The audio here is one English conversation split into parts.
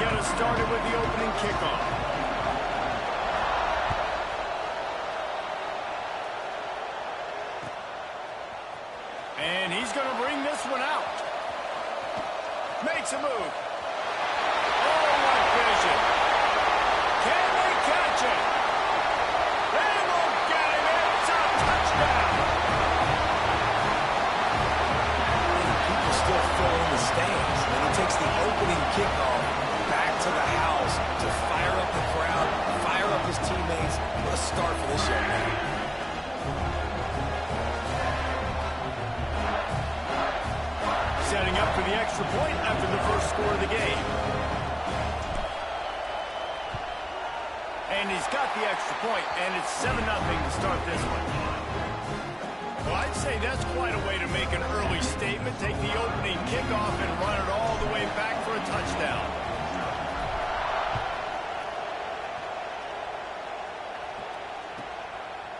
get us started with the opening kickoff. And he's going to bring this one out. Makes a move. Oh, what vision. Can they catch it? They won't get him. It's a touchdown. People still fill in the stands. And he takes the opening kickoff back to the house to fire up the crowd, fire up his teammates. What a start for this young man. Setting up for the extra point after the first score of the game. And he's got the extra point, and it's 7-0 to start this one. Well, I'd say that's quite a way to make an early statement. Take the opening kickoff and run it all the way back for a touchdown.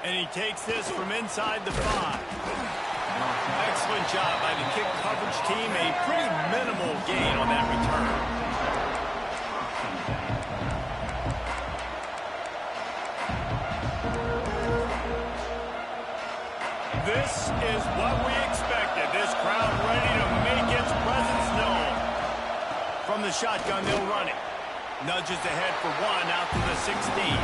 And he takes this from inside the 5. Excellent job by the kick coverage team. A pretty minimal gain on that return. This is what we expected. This crowd ready to make its presence known. From the shotgun, they'll run it. Nudges ahead for 1 out to the 16.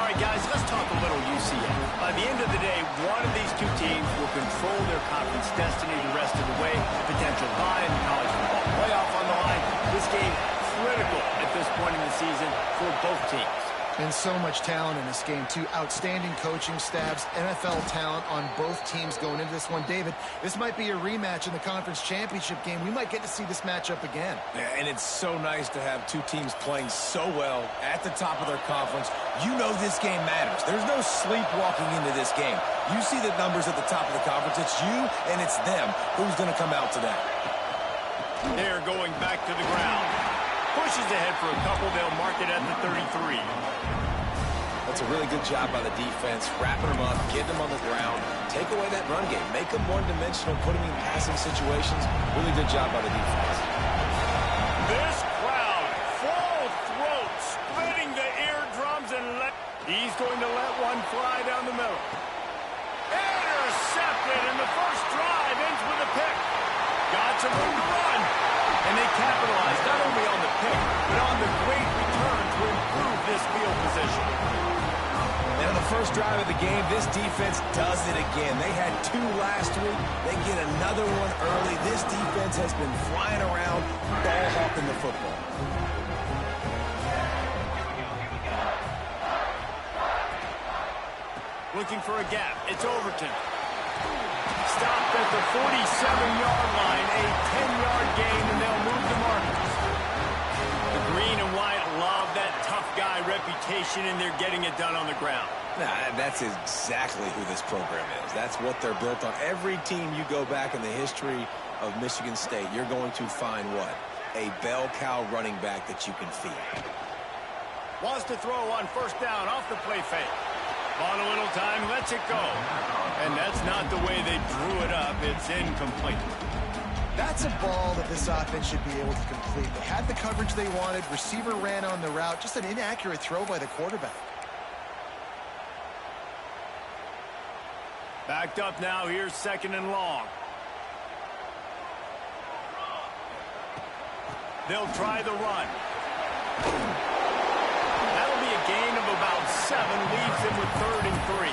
All right, guys, let's talk a little UCF. By the end of the day, one of these two teams will control their conference destiny the rest of the way. Potential bye in the college football playoff on the line. This game critical at this point in the season for both teams. And so much talent in this game, too. Outstanding coaching staffs, NFL talent on both teams going into this one. David, this might be a rematch in the conference championship game. We might get to see this matchup again. Yeah, and it's so nice to have two teams playing so well at the top of their conference. You know this game matters. There's no sleepwalking into this game. You see the numbers at the top of the conference. It's you and it's them. Who's going to come out today? They're going back to the ground. Pushes ahead for a couple. They'll mark it at the 33. That's a really good job by the defense, wrapping them up, getting them on the ground, take away that run game, make them one-dimensional, put them in passing situations. Really good job by the defense. This crowd, full throat, splitting the eardrums, and he's going to let one fly down the middle. Intercepted, and the first drive ends with a pick. Got some room to run. And they capitalized not only on the pick, but on the great return to improve this field position. And on the first drive of the game, this defense does it again. They had 2 last week. They get another one early. This defense has been flying around, ball hawking the football. Looking for a gap. It's Overton. Stopped at the 47-yard line, a 10-yard gain, and they'll move the markers. The green and white love that tough guy reputation, and they're getting it done on the ground. Nah, that's exactly who this program is. That's what they're built on. Every team you go back in the history of Michigan State, you're going to find what? A bell cow running back that you can feed. Wants to throw on first down off the play fake. On a little time, lets it go. And that's not the way they drew it up. It's incomplete. That's a ball that this offense should be able to complete. They had the coverage they wanted. Receiver ran on the route. Just an inaccurate throw by the quarterback. Backed up now. Here's 2nd and long. They'll try the run. That'll be a gain of about 7. Leaves him with 3rd and 3.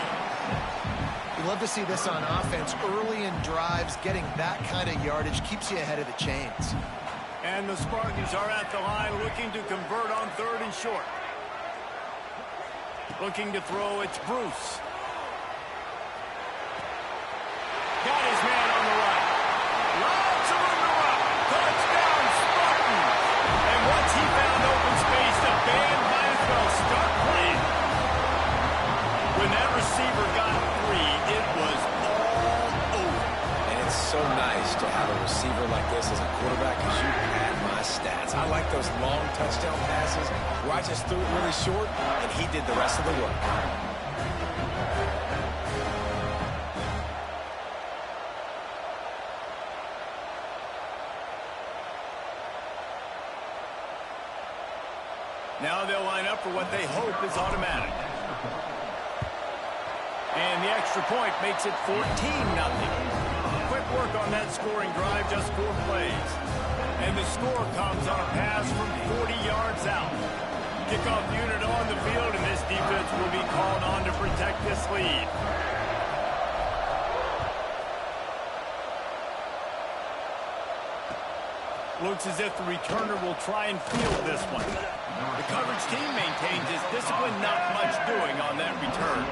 You love to see this on offense. Early in drives, getting that kind of yardage keeps you ahead of the chains. And the Spartans are at the line looking to convert on 3rd and short. Looking to throw, it's Bruce. Got his man on the right. Lots of room to run. Touchdown, Spartans. And once he found open space, the band might as well start playing. When that receiver got free, it was all over. And it's so nice to have a receiver like this as a quarterback because you had my stats. I like those long touchdown passes where I just threw it really short and he did the rest of the work. Now they'll line up for what they hope is automatic. And the extra point makes it 14-0. Quick work on that scoring drive, just 4 plays. And the score comes on a pass from 40 yards out. Kickoff unit on the field, and this defense will be called on to protect this lead. Looks as if the returner will try and field this one. The coverage team maintains his discipline, not much doing on that return.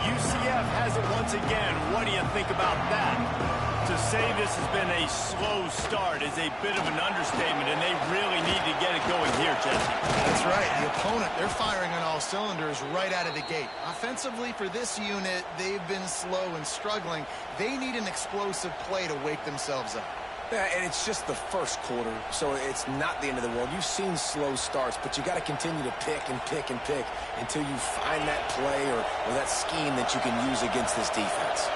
UCF has it once again. What do you think about that? To say this has been a slow start is a bit of an understatement, and they really need to get it going here, Jesse. That's right. The opponent, they're firing on all cylinders right out of the gate. Offensively, for this unit, they've been slow and struggling. They need an explosive play to wake themselves up. Yeah, and it's just the first quarter, so it's not the end of the world. You've seen slow starts, but you got to continue to pick and pick and pick until you find that play or that scheme that you can use against this defense.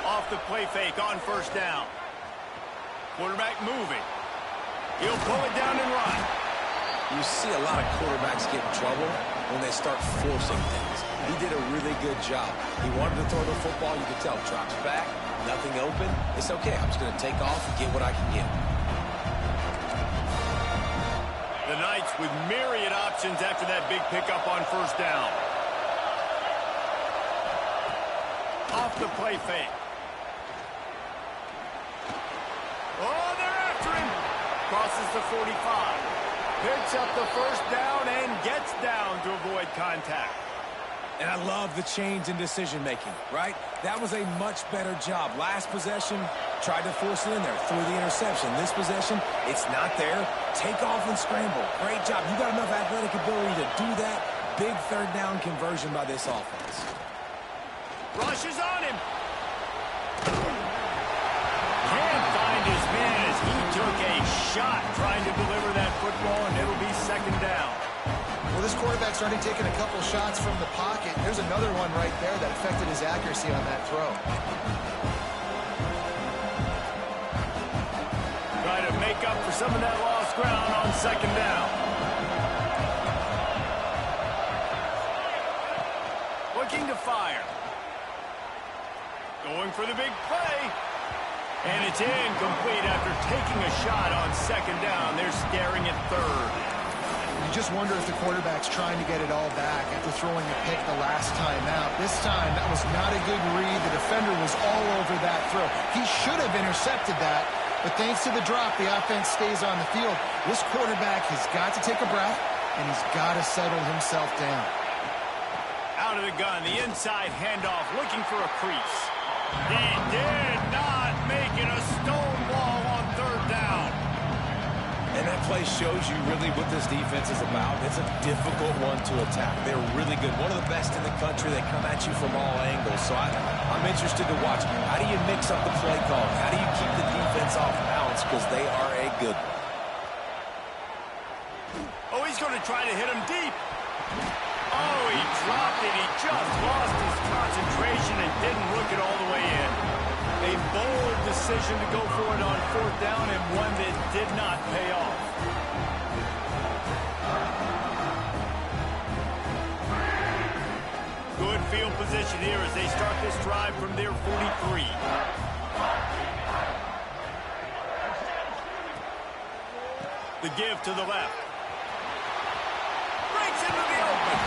Off the play fake on first down. Quarterback moving. He'll pull it down and run. You see a lot of quarterbacks get in trouble when they start forcing things. He did a really good job. He wanted to throw the football. You could tell. Drops back. Nothing open. It's okay. I'm just going to take off and get what I can get. The Knights with myriad options after that big pickup on first down. Off the play fake. Oh, they're after him. Crosses the 45. Picks up the first down and gets down to avoid contact. And I love the change in decision-making, right? That was a much better job. Last possession, tried to force it in there, threw the interception. This possession, it's not there. Take off and scramble. Great job. You got enough athletic ability to do that. Big third down conversion by this offense. Rushes on him. Can't find his man as he took a shot trying to deliver that football, and it'll be second down. Well, this quarterback's already taken a couple shots from the pocket. There's another one right there that affected his accuracy on that throw. Try to make up for some of that lost ground on second down. Looking to fire. Going for the big play. And it's incomplete after taking a shot on second down. They're staring at third. You just wonder if the quarterback's trying to get it all back after throwing a pick the last time out. This time, that was not a good read. The defender was all over that throw. He should have intercepted that, but thanks to the drop, the offense stays on the field. This quarterback has got to take a breath, and he's got to settle himself down. Out of the gun, the inside handoff, looking for a crease. He did not make it a stone wall on third down. And that play shows you really what this defense is about. It's a difficult one to attack. They're really good. One of the best in the country. They come at you from all angles. So I'm interested to watch. How do you mix up the play call? How do you keep the defense off balance? Because they are a good one. Oh, he's going to try to hit him deep. Oh, he dropped it. He just lost his concentration and didn't look it all the way in. A bold decision to go for it on fourth down, and one that did not pay off. Good field position here as they start this drive from their 43. The give to the left. Breaks into the open.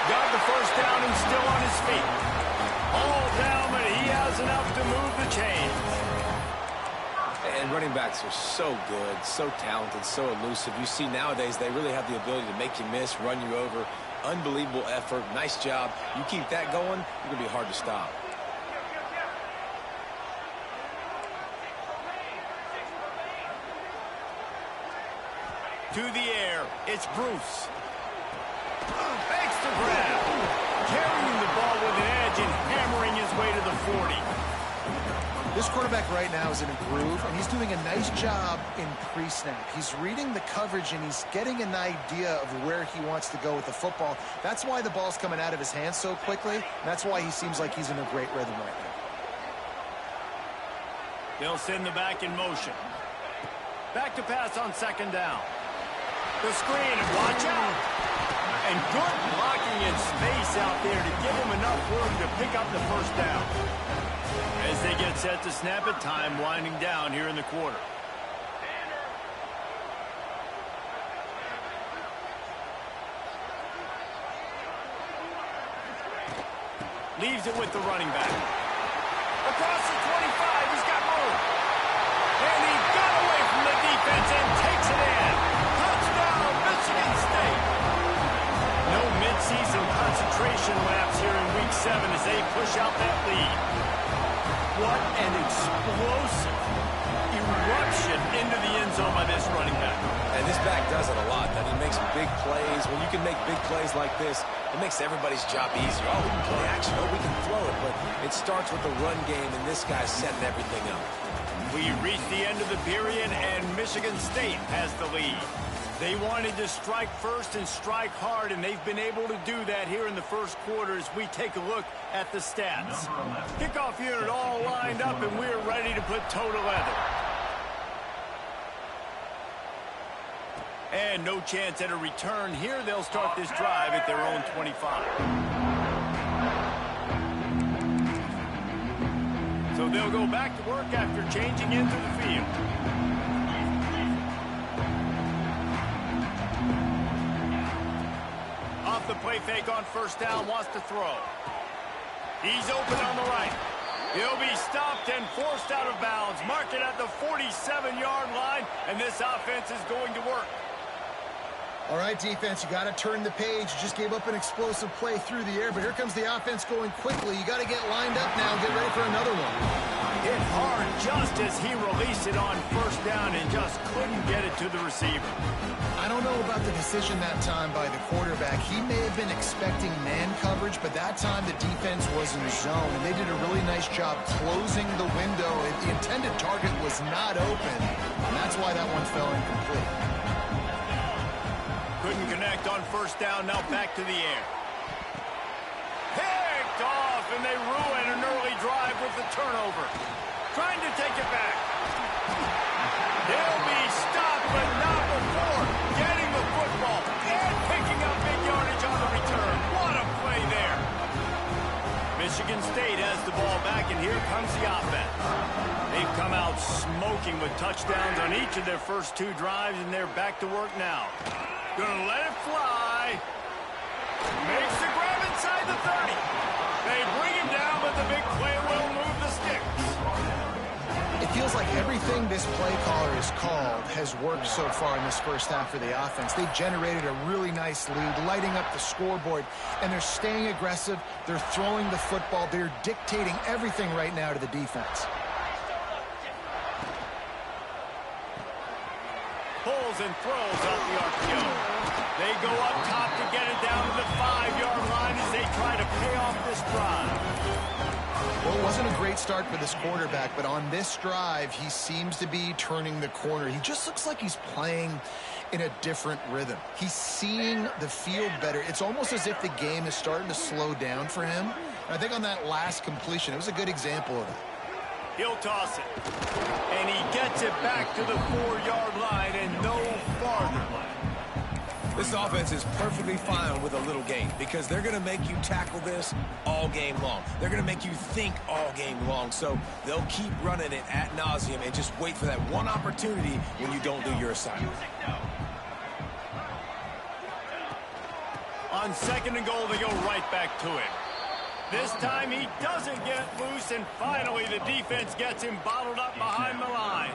Got the first down and still on his feet. All down, but he has enough to move the chains. And running backs are so good, so talented, so elusive. You see nowadays they really have the ability to make you miss, run you over. Unbelievable effort. Nice job. You keep that going, you're going to be hard to stop. To the air, it's Bruce. Makes the grab. Carrying the ball with an edge and hammering his way to the 40. This quarterback right now is in a groove, and he's doing a nice job in pre-snap. He's reading the coverage, and he's getting an idea of where he wants to go with the football. That's why the ball's coming out of his hands so quickly, and that's why he seems like he's in a great rhythm right now. They'll send the back in motion. Back to pass on second down. The screen, and watch out. And good blocking in space out there to give him enough room to pick up the first down. As they get set to snap it, time winding down here in the quarter. Leaves it with the running back. Across the 25, he's got room. And he got away from the defense and takes it in. Touchdown, Michigan State. No midseason concentration laps here in Week 7 as they push out that lead. What an explosive eruption into the end zone by this running back. And this back does it a lot. I mean, he makes big plays. When you can make big plays like this, it makes everybody's job easier. Oh, we can play action. Oh, we can throw it. But it starts with the run game, and this guy's setting everything up. We reach the end of the period, and Michigan State has the lead. They wanted to strike first and strike hard, and they've been able to do that here in the first quarter as we take a look at the stats. Kickoff unit all lined up, and we're ready to put toe to leather. And no chance at a return here. They'll start this drive at their own 25. So they'll go back to work after changing into the field. Off the play fake on first down, wants to throw. He's open on the right. He'll be stopped and forced out of bounds. Mark it at the 47-yard line, and this offense is going to work. All right, defense, you got to turn the page. You just gave up an explosive play through the air, but here comes the offense going quickly. You got to get lined up now and get ready for another one. Hit hard just as he released it on first down and just couldn't get it to the receiver. I don't know about the decision that time by the quarterback. He may have been expecting man coverage, but that time the defense was in zone, and they did a really nice job closing the window. The intended target was not open, and that's why that one fell incomplete. Couldn't connect on first down, now back to the air. Picked off, and they ruin an early drive with the turnover. Trying to take it back. They'll be stopped, but not before getting the football and picking up big yardage on the return. What a play there. Michigan State has the ball back, and here comes the offense. They've come out smoking with touchdowns on each of their first two drives, and they're back to work now. Gonna let it fly. Makes the grab inside the 30. They bring him down, but the big play will move the sticks. It feels like everything this play caller has called has worked so far in this first half for the offense. They've generated a really nice lead, lighting up the scoreboard, and they're staying aggressive. They're throwing the football. They're dictating everything right now to the defense. Pulls and throws off the RPO. They go up top to get it down to the 5-yard line as they try to pay off this drive. Well, it wasn't a great start for this quarterback, but on this drive, he seems to be turning the corner. He just looks like he's playing in a different rhythm. He's seeing the field better. It's almost as if the game is starting to slow down for him. And I think on that last completion, it was a good example of that. He'll toss it. And he gets it back to the 4-yard line and no farther. This offense is perfectly fine with a little gain because they're going to make you tackle this all game long. They're going to make you think all game long. So they'll keep running it ad nauseum and just wait for that one opportunity when you don't do your assignment. On second and goal, they go right back to it. This time he doesn't get loose, and finally the defense gets him bottled up behind the line.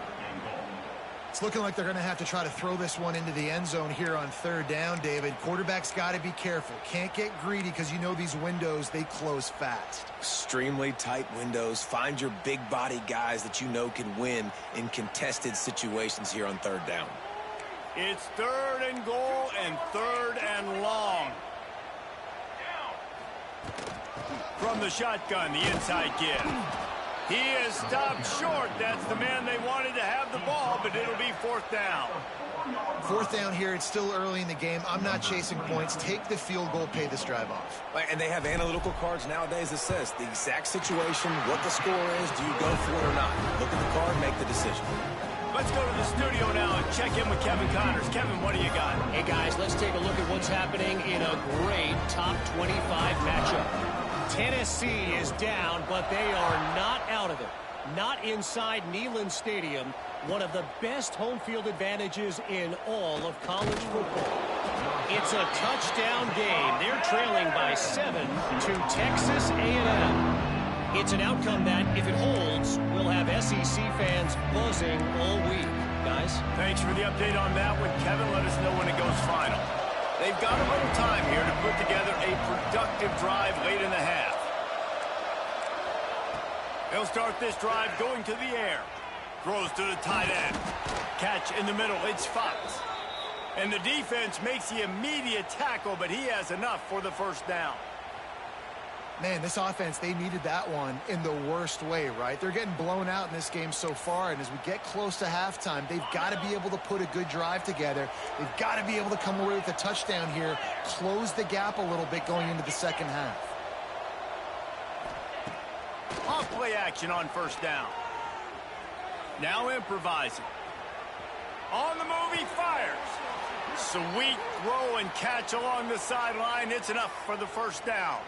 It's looking like they're going to have to try to throw this one into the end zone here on third down, David. Quarterback's got to be careful. Can't get greedy because you know these windows, they close fast. Extremely tight windows. Find your big body guys that you know can win in contested situations here on third down. It's third and goal and third and long. From the shotgun, the inside give. He is stopped short. That's the man they wanted to have the ball, but it'll be fourth down. Fourth down here. It's still early in the game. I'm not chasing points. Take the field goal, pay this drive off. And they have analytical cards nowadays that says the exact situation, what the score is, do you go for it or not? Look at the card, make the decision. Let's go to the studio now and check in with Kevin Connors. Kevin, what do you got? Hey, guys, let's take a look at what's happening in a great top 25 matchup. Tennessee is down, but they are not out of it. Not inside Neyland Stadium, one of the best home field advantages in all of college football. It's a touchdown game. They're trailing by 7 to Texas A&M. It's an outcome that, if it holds, will have SEC fans buzzing all week. Guys? Thanks for the update on that one, Kevin. Let us know when it goes final. They've got a little time here to put together a productive drive late in the half. They'll start this drive going to the air. Throws to the tight end. Catch in the middle. It's Fox. And the defense makes the immediate tackle, but he has enough for the first down. Man, this offense, they needed that one in the worst way, right? They're getting blown out in this game so far, and as we get close to halftime, they've got to be able to put a good drive together. They've got to be able to come away with a touchdown here, close the gap a little bit going into the second half. Off play action on first down. Now improvising. On the move, he fires. Sweet throw and catch along the sideline. It's enough for the first down.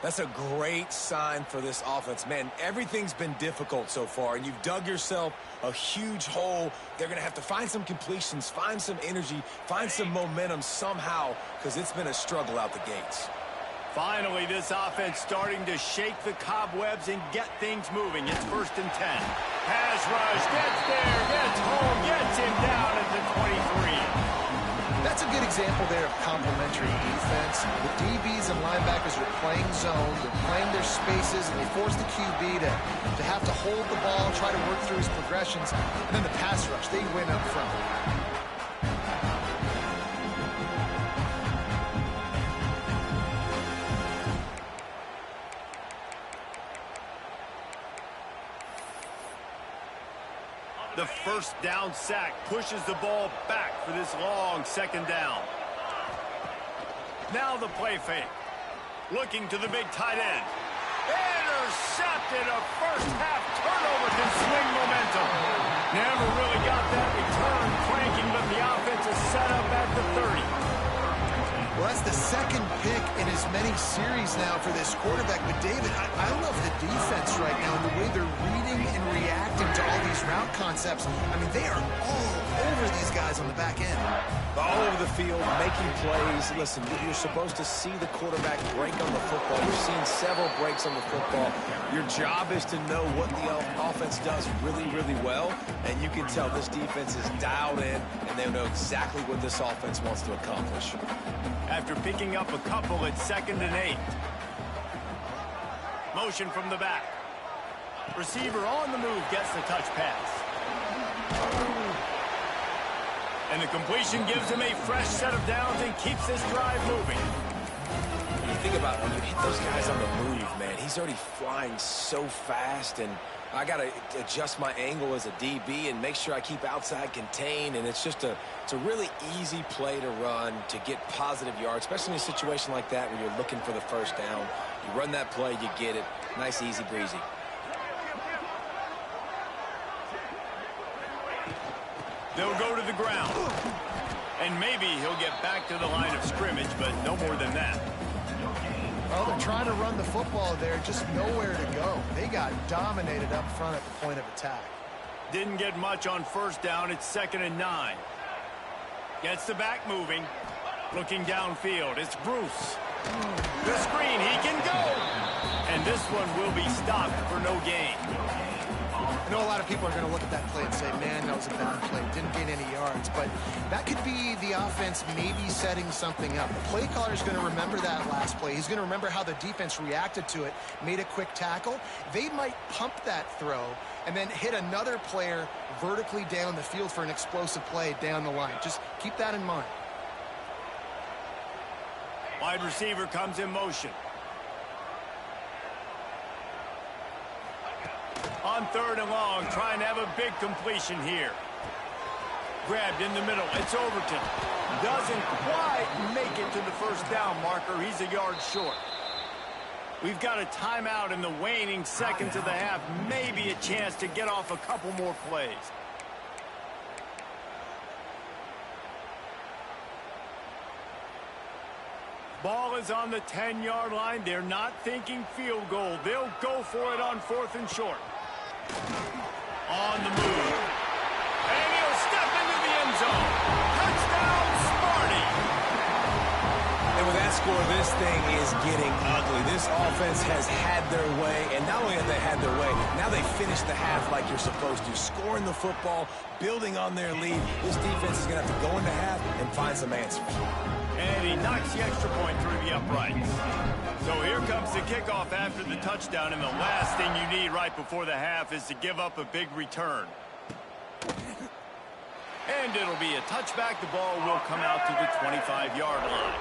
That's a great sign for this offense. Man, everything's been difficult so far, and you've dug yourself a huge hole. They're going to have to find some completions, find some energy, find some momentum somehow, because it's been a struggle out the gates. Finally, this offense starting to shake the cobwebs and get things moving. It's 1st and 10. Pass rush, gets there, gets home, gets him down at the 23. That's a good example there of complementary defense. The DBs and linebackers are playing zone, they're playing their spaces, and they force the QB to have to hold the ball, try to work through his progressions, and then the pass rush, they win up front. The first down sack pushes the ball back for this long second down. Now the play fake. Looking to the big tight end. Intercepted. A first half turnover can swing momentum. Never really got that return cranking, but the offense is set up at the 30. Well, that's the second pick in as many series now for this quarterback. But, David, I love the defense right now and the way they're reading and reacting to all these route concepts. I mean, they are all over these guys on the back end. All over the field, making plays. Listen, you're supposed to see the quarterback break on the football. We've seen several breaks on the football. Your job is to know what the offense does really, really well. And you can tell this defense is dialed in, and they know exactly what this offense wants to accomplish. After picking up a couple, it's 2nd and 8. Motion from the back. Receiver on the move gets the touch pass. And the completion gives him a fresh set of downs and keeps this drive moving. When you think about when you hit those guys on the move, man, he's already flying so fast, and I got to adjust my angle as a DB and make sure I keep outside contained, and it's a really easy play to run to get positive yards, especially in a situation like that where you're looking for the first down. You run that play, you get it. Nice, easy breezy. They'll go to the ground. And maybe he'll get back to the line of scrimmage, but no more than that. Well, they're trying to run the football there, just nowhere to go. They got dominated up front at the point of attack. Didn't get much on first down. It's 2nd and 9. Gets the back moving. Looking downfield. It's Bruce. The screen. He can go. And this one will be stopped for no gain. I know a lot of people are going to look at that play and say, man, that was a bad play. Didn't gain any yards. But that could be the offense maybe setting something up. The play caller is going to remember that last play. He's going to remember how the defense reacted to it, made a quick tackle. They might pump that throw and then hit another player vertically down the field for an explosive play down the line. Just keep that in mind. Wide receiver comes in motion. On 3rd and long, trying to have a big completion here. Grabbed in the middle. It's Overton. Doesn't quite make it to the first down marker. He's a yard short. We've got a timeout in the waning seconds of the half. Maybe a chance to get off a couple more plays. Ball is on the 10-yard line. They're not thinking field goal. They'll go for it on 4th and short. On the move. And he'll step into the end zone. Touchdown, Sparty. And with that score, this thing is getting ugly. This offense has had their way, and not only have they had their way, now they finish the half like you're supposed to, scoring the football, building on their lead. This defense is going to have to go into half and find some answers. And he knocks the extra point through the uprights. So here comes the kickoff after the touchdown, and the last thing you need right before the half is to give up a big return. And it'll be a touchback. The ball will come out to the 25-yard line.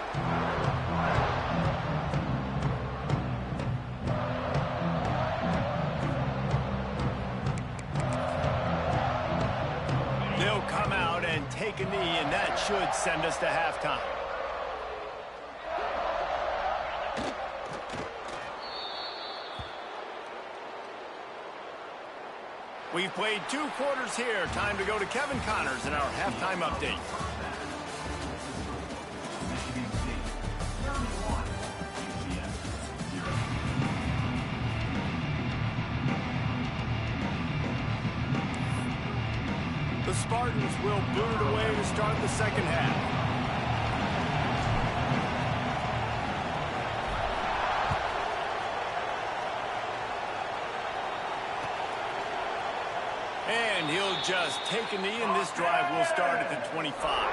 They'll come out and take a knee, and that should send us to halftime. We've played 2 quarters here. Time to go to Kevin Connors in our halftime update. The Spartans will boot it away to start the second half. And he'll just take a knee, and this drive will start at the 25.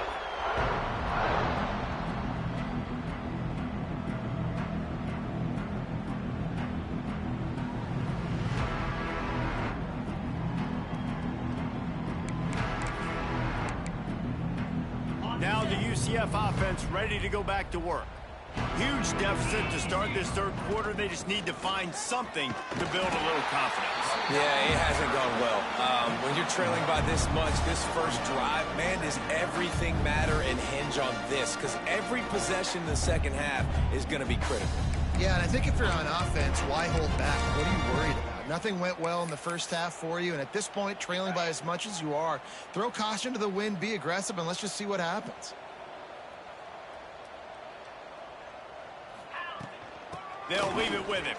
Now the UCF offense ready to go back to work. Huge deficit to start this 3rd quarter. They just need to find something to build a little confidence. Yeah, it hasn't gone well. When you're trailing by this much, this first drive, man, does everything matter and hinge on this? Because every possession in the second half is going to be critical. Yeah, and I think if you're on offense, why hold back? What are you worried about? Nothing went well in the first half for you, and at this point, trailing by as much as you are, throw caution to the wind, be aggressive, and let's just see what happens. They'll leave it with him.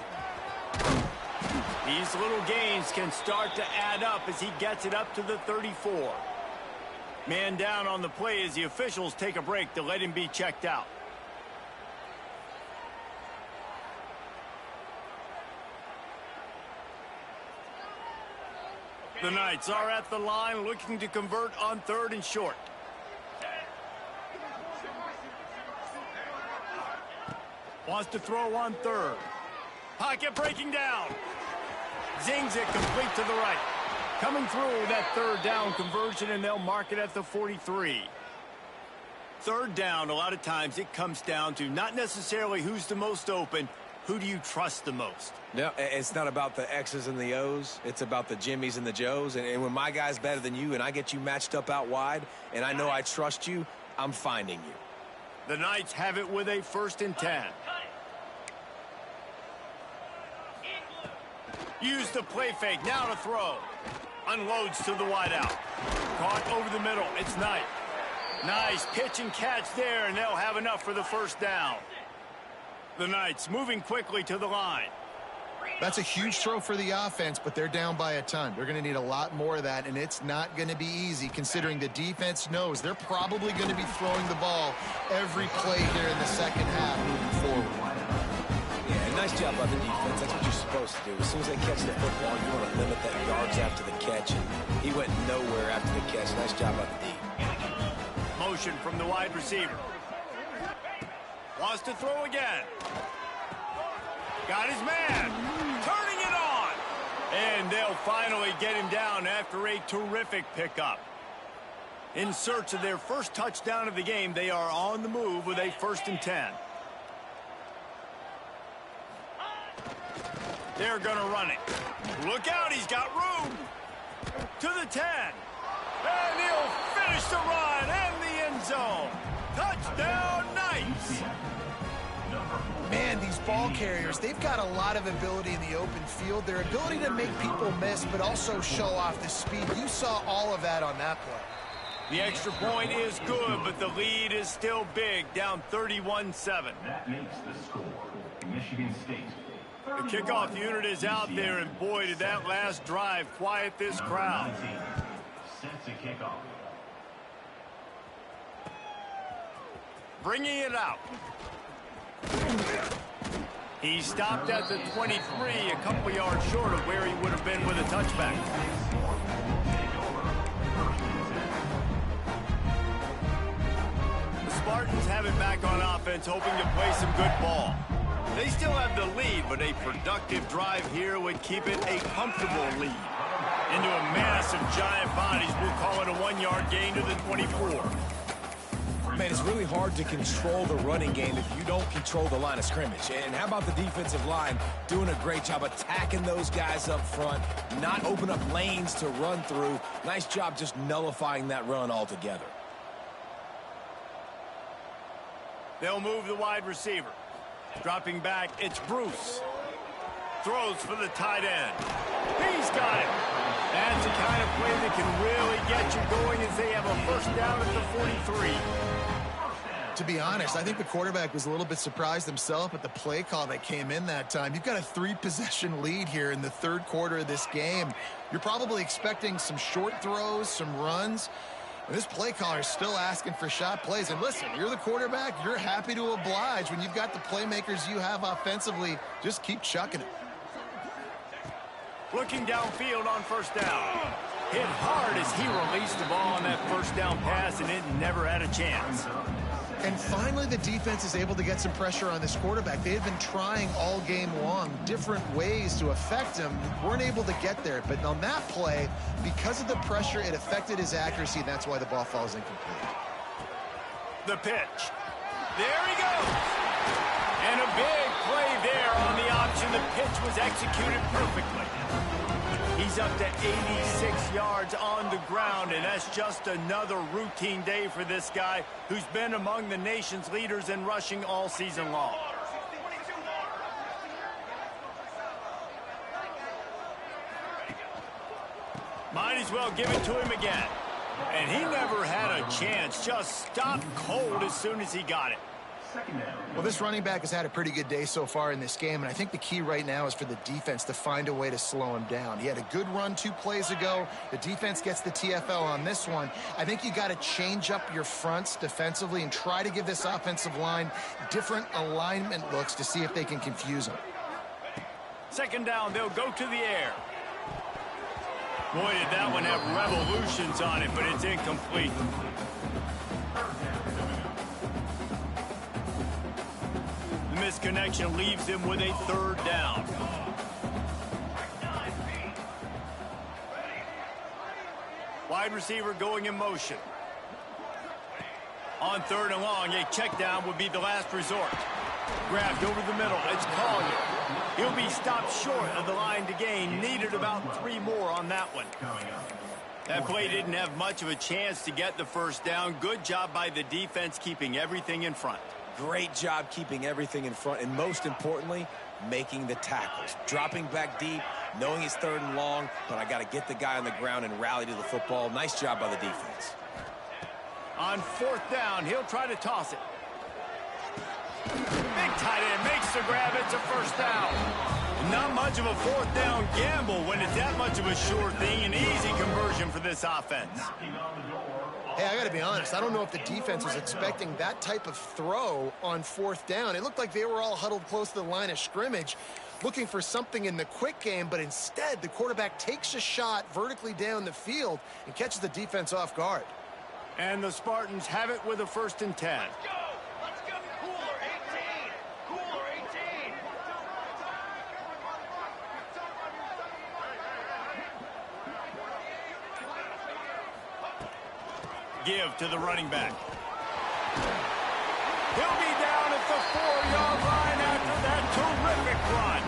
These little gains can start to add up as he gets it up to the 34. Man down on the play as the officials take a break to let him be checked out. The Knights are at the line looking to convert on 3rd and short. Wants to throw on 3rd. Pocket breaking down. Zings it complete to the right. Coming through that 3rd down conversion, and they'll mark it at the 43. 3rd down, a lot of times it comes down to not necessarily who's the most open, who do you trust the most? No, it's not about the X's and the O's. It's about the Jimmys and the Joes. And when my guy's better than you and I get you matched up out wide and I know I trust you, I'm finding you. The Knights have it with a 1st and 10. Use the play fake, now to throw. Unloads to the wideout. Caught over the middle, it's Knight. Nice pitch and catch there, and they'll have enough for the 1st down. The Knights moving quickly to the line. That's a huge throw for the offense, but they're down by a ton. They're going to need a lot more of that, and it's not going to be easy considering the defense knows they're probably going to be throwing the ball every play here in the second half moving forward. Yeah, nice job by the defense. That's what you're supposed to do. As soon as they catch the football, you want to limit that yards after the catch. And he went nowhere after the catch. Nice job by the D. Motion from the wide receiver. Wants to throw again. Got his man. Turning it on. And they'll finally get him down after a terrific pickup. In search of their first touchdown of the game, they are on the move with a 1st and 10. They're going to run it. Look out, he's got room. To the 10. And he'll finish the run and the end zone. Touchdown, Knights. Man, these ball carriers, they've got a lot of ability in the open field. Their ability to make people miss, but also show off the speed. You saw all of that on that play. The extra point is good, but the lead is still big, down 31-7. That makes the score. Michigan State. The kickoff unit is out there, and boy, did that last drive quiet this crowd. Set to kickoff. Bringing it out. He stopped at the 23, a couple yards short of where he would have been with a touchback. The Spartans have it back on offense, hoping to play some good ball. They still have the lead, but a productive drive here would keep it a comfortable lead. Into a mass of giant bodies, we'll call it a 1-yard gain to the 24. Man, it's really hard to control the running game if you don't control the line of scrimmage. And how about the defensive line doing a great job attacking those guys up front, not open up lanes to run through. Nice job just nullifying that run altogether. They'll move the wide receiver. Dropping back, it's Bruce. Throws for the tight end. He's got it. That's the kind of play that can really get you going as they have a first down at the 43. To be honest, I think the quarterback was a little bit surprised himself at the play call that came in that time. You've got a 3-possession lead here in the third quarter of this game. You're probably expecting some short throws, some runs. And this play caller is still asking for shot plays. And listen, you're the quarterback. You're happy to oblige. When you've got the playmakers you have offensively, just keep chucking it. Looking downfield on first down. Hit hard as he released the ball on that first down pass, and it never had a chance. And finally, the defense is able to get some pressure on this quarterback. They had been trying all game long different ways to affect him. Weren't able to get there. But on that play, because of the pressure, it affected his accuracy, and that's why the ball falls incomplete. The pitch. There he goes. And a big play there on the option. The pitch was executed perfectly. He's up to 86 yards on the ground, and that's just another routine day for this guy who's been among the nation's leaders in rushing all season long. Might as well give it to him again. And he never had a chance, just stopped cold as soon as he got it. Well, this running back has had a pretty good day so far in this game, and I think the key right now is for the defense to find a way to slow him down. He had a good run 2 plays ago. The defense gets the TFL on this one. I think you got to change up your fronts defensively and try to give this offensive line different alignment looks to see if they can confuse him. Second down, they'll go to the air. Boy, did that one have revolutions on it, but it's incomplete. The misconnection leaves him with a third down. Wide receiver going in motion. On third and long, a check down would be the last resort. Grabbed over the middle, it's Collier. He'll be stopped short of the line to gain. Needed about 3 more on that one. That play didn't have much of a chance to get the first down. Good job by the defense keeping everything in front. Great job keeping everything in front, and most importantly, making the tackles. Dropping back deep, knowing it's third and long, but I got to get the guy on the ground and rally to the football. Nice job by the defense. On fourth down, he'll try to toss it. Big tight end makes the grab. It's a first down. Not much of a fourth down gamble when it's that much of a sure thing. An easy conversion for this offense. Hey, I got to be honest. I don't know if the defense was expecting that type of throw on fourth down. It looked like they were all huddled close to the line of scrimmage, looking for something in the quick game, but instead the quarterback takes a shot vertically down the field and catches the defense off guard. And the Spartans have it with a 1st and 10. Let's go, Cooler 18. Cooler 18. Give to the running back. He'll be down at the 4-yard line after that terrific run.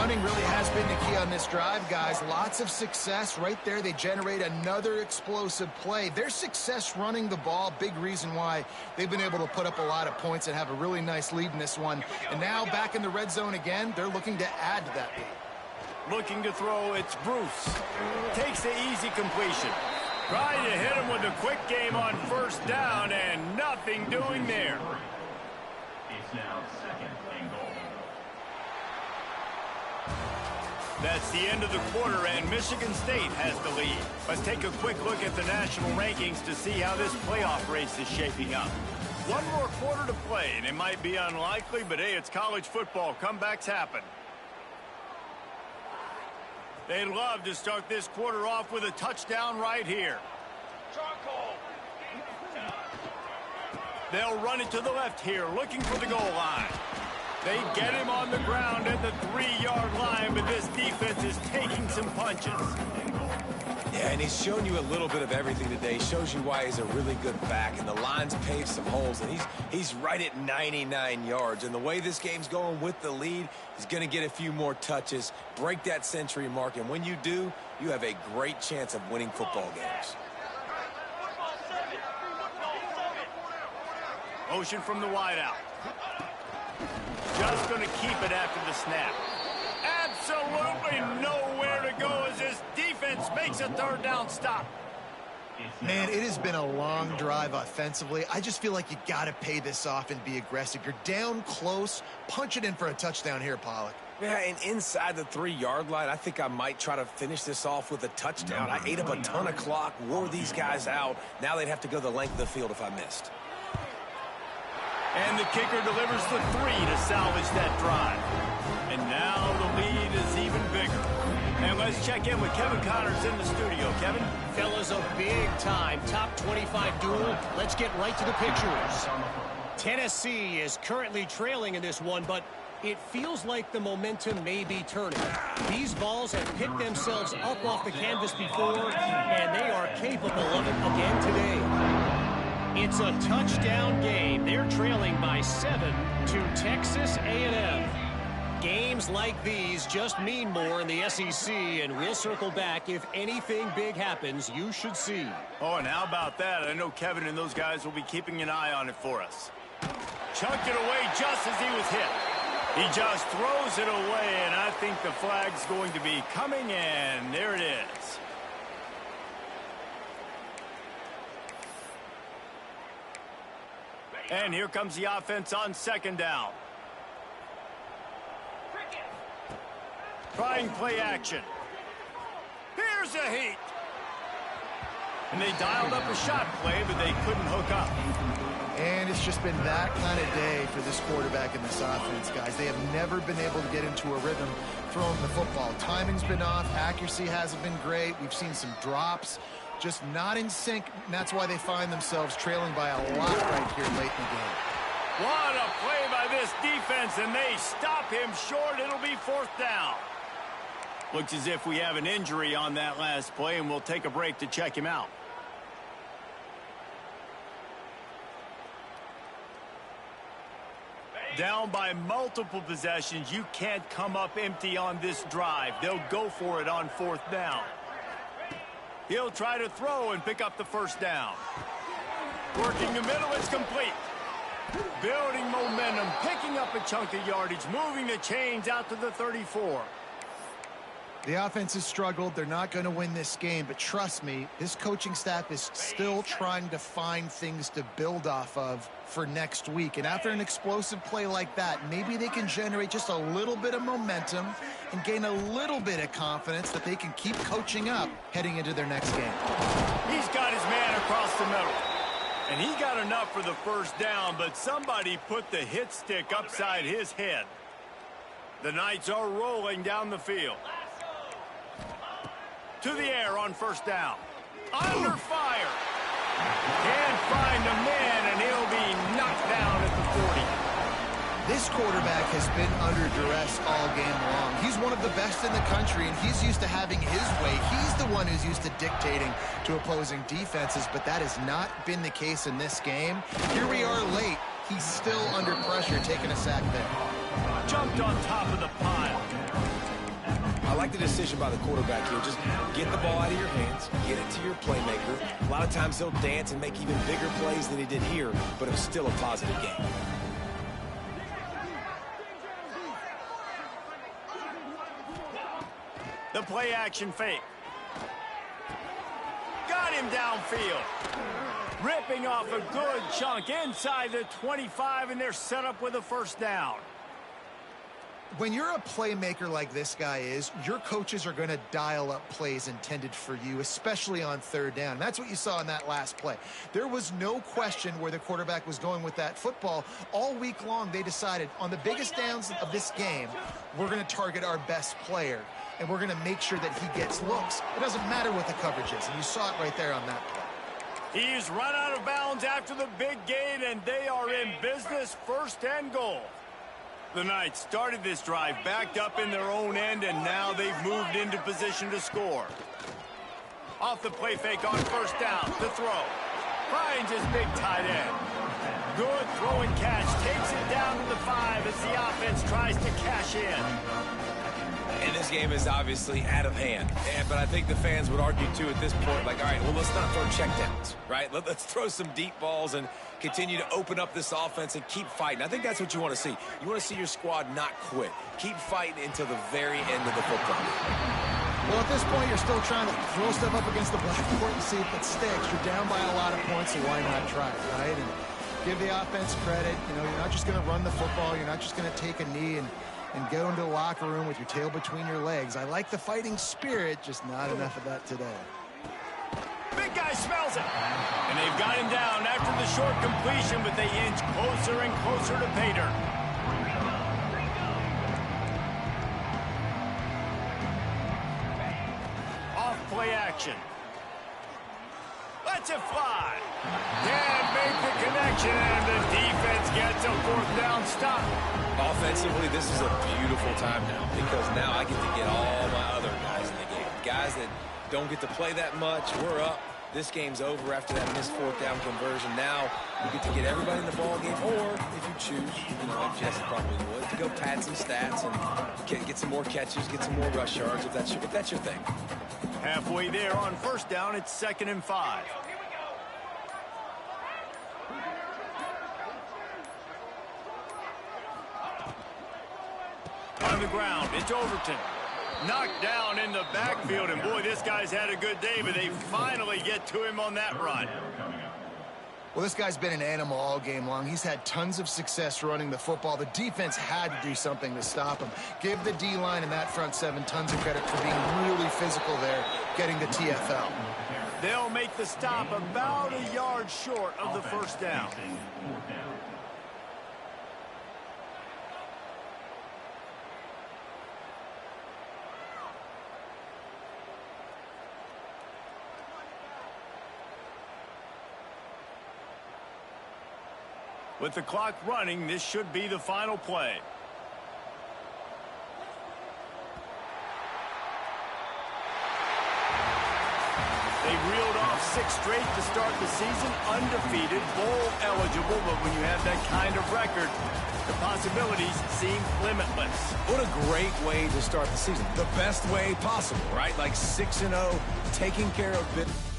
running really has been the key on this drive, guys. Lots of success right there. They generate another explosive play. Their success running the ball, big reason why they've been able to put up a lot of points and have a really nice lead in this one. And now back in the red zone again, they're looking to add to that lead. Looking to throw, it's Bruce. Takes the easy completion. Trying to hit him with a quick game on first down, and nothing doing there. It's now 2nd and goal. That's the end of the quarter, and Michigan State has the lead. Let's take a quick look at the national rankings to see how this playoff race is shaping up. One more quarter to play, and it might be unlikely, but hey, it's college football. Comebacks happen. They'd love to start this quarter off with a touchdown right here. They'll run it to the left here, looking for the goal line. They get him on the ground at the 3-yard line, but this defense is taking some punches. Yeah, and he's shown you a little bit of everything today. Shows you why he's a really good back, and the line's paved some holes, and he's right at 99 yards. And the way this game's going with the lead, he's going to get a few more touches, break that century mark, and when you do, you have a great chance of winning football games. Motion from the wideout. Just going to keep it after the snap. Absolutely nowhere to go as this defense makes a third down stop. Man, it has been a long drive offensively. I just feel like you got to pay this off and be aggressive. You're down close. Punch it in for a touchdown here, Pollock. Yeah, and inside the 3-yard line, I think I might try to finish this off with a touchdown. I ate up a ton of clock, wore these guys out. Now they'd have to go the length of the field if I missed. And the kicker delivers the 3 to salvage that drive. And now the lead is even bigger. And let's check in with Kevin Connors in the studio. Kevin? Fellas, a big-time top 25 duel. Let's get right to the pictures. Tennessee is currently trailing in this one, but it feels like the momentum may be turning. These balls have picked themselves up off the canvas before, and they are capable of it again today. It's a touchdown game. They're trailing by 7 to Texas A&M. Games like these just mean more in the SEC, and we'll circle back if anything big happens you should see. Oh, and how about that? I know Kevin and those guys will be keeping an eye on it for us. Chunked it away just as he was hit. He just throws it away, and I think the flag's going to be coming, and there it is. And here comes the offense on 2nd down. Trying play action. Here's a heat. And they dialed up a shot play, but they couldn't hook up. And it's just been that kind of day for this quarterback and this offense, guys. They have never been able to get into a rhythm throwing the football. Timing's been off. Accuracy hasn't been great. We've seen some drops. Just not in sync, and that's why they find themselves trailing by a lot right here late in the game. What a play by this defense, and they stop him short. It'll be 4th down. Looks as if we have an injury on that last play, and we'll take a break to check him out. Down by multiple possessions, you can't come up empty on this drive. They'll go for it on 4th down. He'll try to throw and pick up the 1st down. Working the middle, it's complete. Building momentum, picking up a chunk of yardage, moving the chains out to the 34. The offense has struggled. They're not going to win this game, but trust me, this coaching staff is still trying to find things to build off of for next week. And after an explosive play like that, maybe they can generate just a little bit of momentum and gain a little bit of confidence that they can keep coaching up heading into their next game. He's got his man across the middle. And he got enough for the 1st down, but somebody put the hit stick upside his head. The Knights are rolling down the field. To the air on 1st down. Under fire. Can't find a man, and he'll be knocked down at the 40. This quarterback has been under duress all game long. He's one of the best in the country, and he's used to having his way. He's the one who's used to dictating to opposing defenses, but that has not been the case in this game. Here we are late. He's still under pressure, taking a sack there. Jumped on top of the pile. I like the decision by the quarterback here. Just get the ball out of your hands, get it to your playmaker. A lot of times he'll dance and make even bigger plays than he did here, but it was still a positive game. The play action fake. Got him downfield. Ripping off a good chunk inside the 25, and they're set up with a first down. When you're a playmaker like this guy is, your coaches are going to dial up plays intended for you, especially on third down. That's what you saw in that last play. There was no question where the quarterback was going with that football. All week long, they decided on the biggest downs of this game, we're going to target our best player, and we're going to make sure that he gets looks. It doesn't matter what the coverage is, and you saw it right there on that play. He's run out of bounds after the big gain, and they are in business, first and goal. The Knights started this drive backed up in their own end, and now they've moved into position to score. Off the play fake on first down, the throw. Finds his big tight end. Good throw and catch. Takes it down to the 5 as the offense tries to cash in. And this game is obviously out of hand. But I think the fans would argue, too, at this point, like, all right, well, let's not throw checkdowns, right? Let's throw some deep balls and continue to open up this offense and keep fighting. I think that's what you want to see. You want to see your squad not quit. Keep fighting until the very end of the football game. Well, at this point, you're still trying to throw stuff up against the blackboard and see if it sticks. You're down by a lot of points, so why not try it, right? And give the offense credit. You know, you're not just going to run the football. You're not just going to take a knee and go into the locker room with your tail between your legs. I like the fighting spirit, just not enough of that today. Big guy smells it. And they've got him down after the short completion, but they inch closer and closer to pay dirt. Off play action. Lets it fly. Can't make the connection, and the defense gets a fourth down stop. Offensively, this is a beautiful time now because now I get to get all my other guys in the game. Guys that don't get to play that much, we're up. This game's over after that missed fourth down conversion. Now you get to get everybody in the ball game, or if you choose, you know, like Jesse probably would, to go pad some stats and get some more catches, get some more rush yards if that's your thing. Halfway there on first down, it's 2nd and 5. On the ground, it's Overton. Knocked down in the backfield, and boy, this guy's had a good day, but they finally get to him on that run. Well, this guy's been an animal all game long. He's had tons of success running the football. The defense had to do something to stop him. Give the D-line and that front 7 tons of credit for being really physical there, getting the TFL. They'll make the stop about a yard short of the first down. With the clock running, this should be the final play. They reeled off 6 straight to start the season, undefeated, bowl eligible, but when you have that kind of record, the possibilities seem limitless. What a great way to start the season. The best way possible, right? Like 6-0, taking care of business.